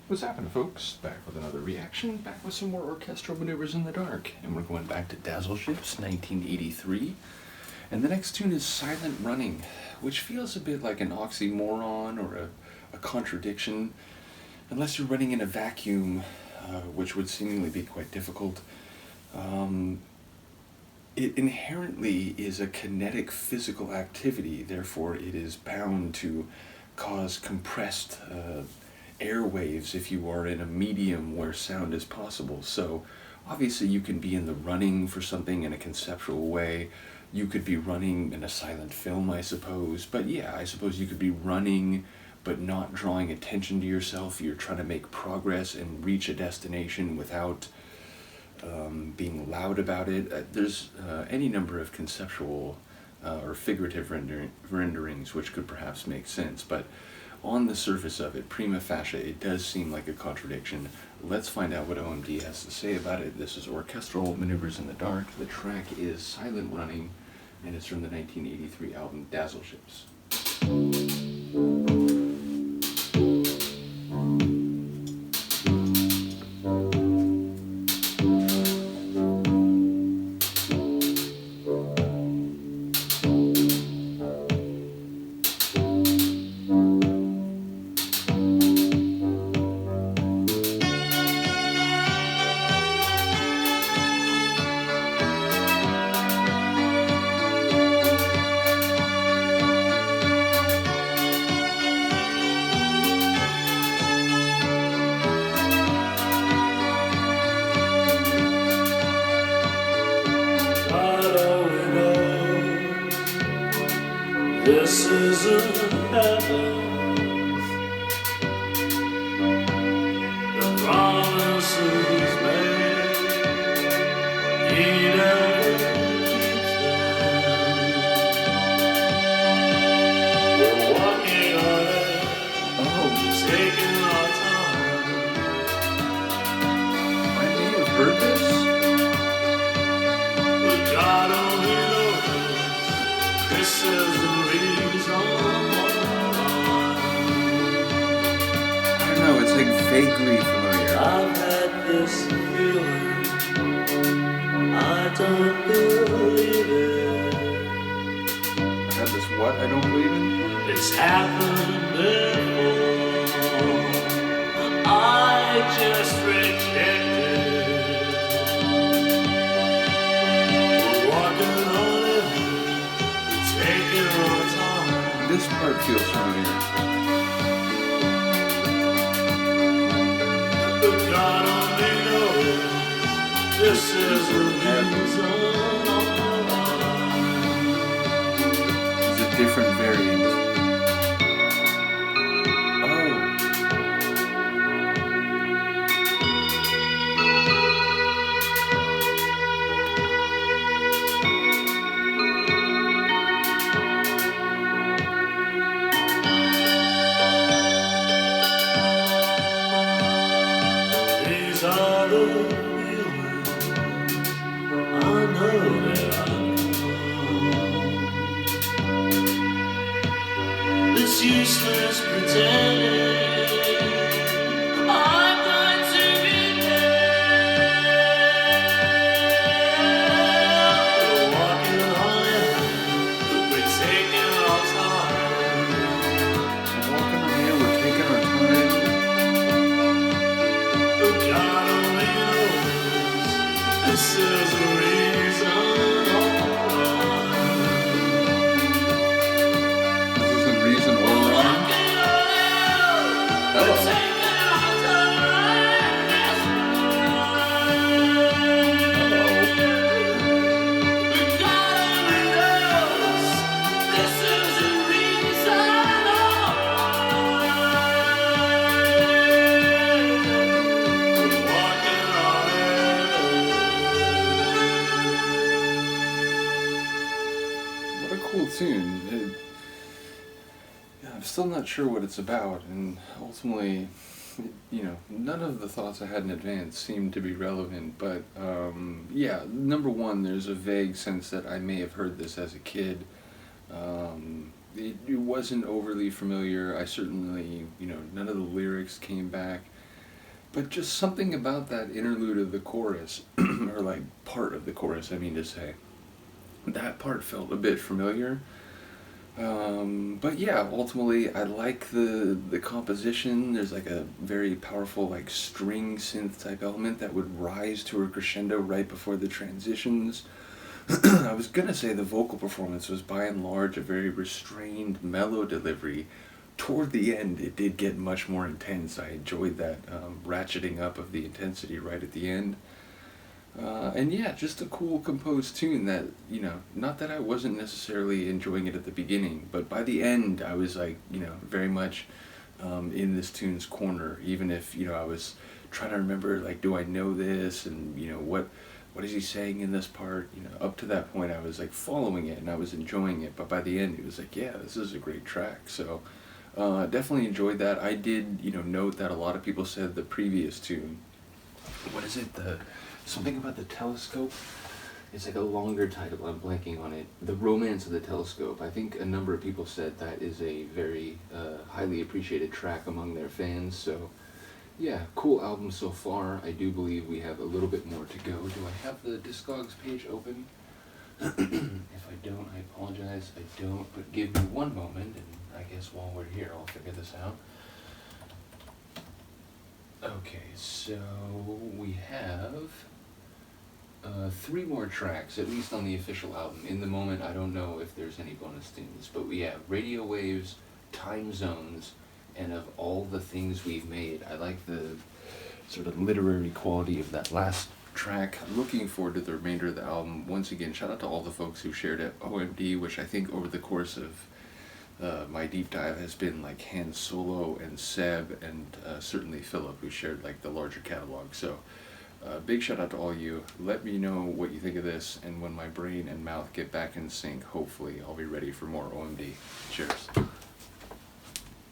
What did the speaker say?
What's happening, folks? Back with another reaction, back with some more Orchestral Maneuvers in the Dark. And we're going back to Dazzle Ships, 1983. And the next tune is Silent Running, which feels a bit like an oxymoron or a contradiction. Unless you're running in a vacuum, which would seemingly be quite difficult. It inherently is a kinetic physical activity, therefore it is bound to cause compressed airwaves if you are in a medium where sound is possible. So obviously you can be in the running for something in a conceptual way. You could be running in a silent film, I suppose. But yeah, I suppose you could be running but not drawing attention to yourself. You're trying to make progress and reach a destination without being loud about it. There's any number of conceptual or figurative renderings which could perhaps make sense, but on the surface of it, prima facie, it does seem like a contradiction. Let's find out what OMD has to say about it. This is Orchestral Maneuvers in the Dark. The track is Silent Running, and it's from the 1983 album Dazzle Ships. This isn't heaven. The promises made, He never keeps them. We're walking on it, taking our time. I may have heard this. But God only knows this is the I don't know, it's like vaguely familiar. I've had this feeling, I don't believe it. I have this what I don't believe in? It's happened before, I just reject it. We're walking on it, we're taking our time. This part feels familiar. But God only knows this is the reason why. It's a different variant. These are the feelings I know that I know. It's useless pretending I'm going to be there. We're walking on it, but we're taking our time. We're walking on here, we're taking our time. God only knows this is the reason why. This is the reason we're wrong. What a cool tune. I'm still not sure what it's about, and ultimately, none of the thoughts I had in advance seemed to be relevant, but yeah, number one, there's a vague sense that I may have heard this as a kid. It wasn't overly familiar. I certainly, none of the lyrics came back. But just something about that interlude of the chorus, or like part of the chorus, I mean to say, that part felt a bit familiar. But yeah, ultimately, I like the composition. There's like a very powerful like string synth type element that would rise to a crescendo right before the transitions. I was gonna say the vocal performance was by and large a very restrained, mellow delivery. Toward the end, it did get much more intense. I enjoyed that ratcheting up of the intensity right at the end. And yeah, just a cool composed tune that, not that I wasn't necessarily enjoying it at the beginning, but by the end I was like, very much in this tune's corner, even if, I was trying to remember, like, do I know this? And, what is he saying in this part? Up to that point I was like following it and I was enjoying it, but by the end it was like, yeah, this is a great track. So, definitely enjoyed that. I did, note that a lot of people said the previous tune, what is it, something about the telescope? It's like a longer title, I'm blanking on it. The Romance of the Telescope. I think a number of people said that is a very highly appreciated track among their fans, so yeah, cool album so far. I do believe we have a little bit more to go. Do I have the Discogs page open? If I don't, I apologize. I don't, but give me one moment, and I guess while we're here I'll figure this out. Okay, so we have 3 more tracks, at least on the official album. In the moment, I don't know if there's any bonus tunes, but we have Radio Waves, Time Zones, and Of All the Things We've Made. I like the sort of literary quality of that last track. I'm looking forward to the remainder of the album. Once again, shout out to all the folks who shared at OMD, which I think over the course of my deep dive has been like Han Solo and Seb and certainly Philip, who shared like the larger catalog. So big shout out to all you. Let me know what you think of this, and when my brain and mouth get back in sync, hopefully I'll be ready for more OMD. Cheers.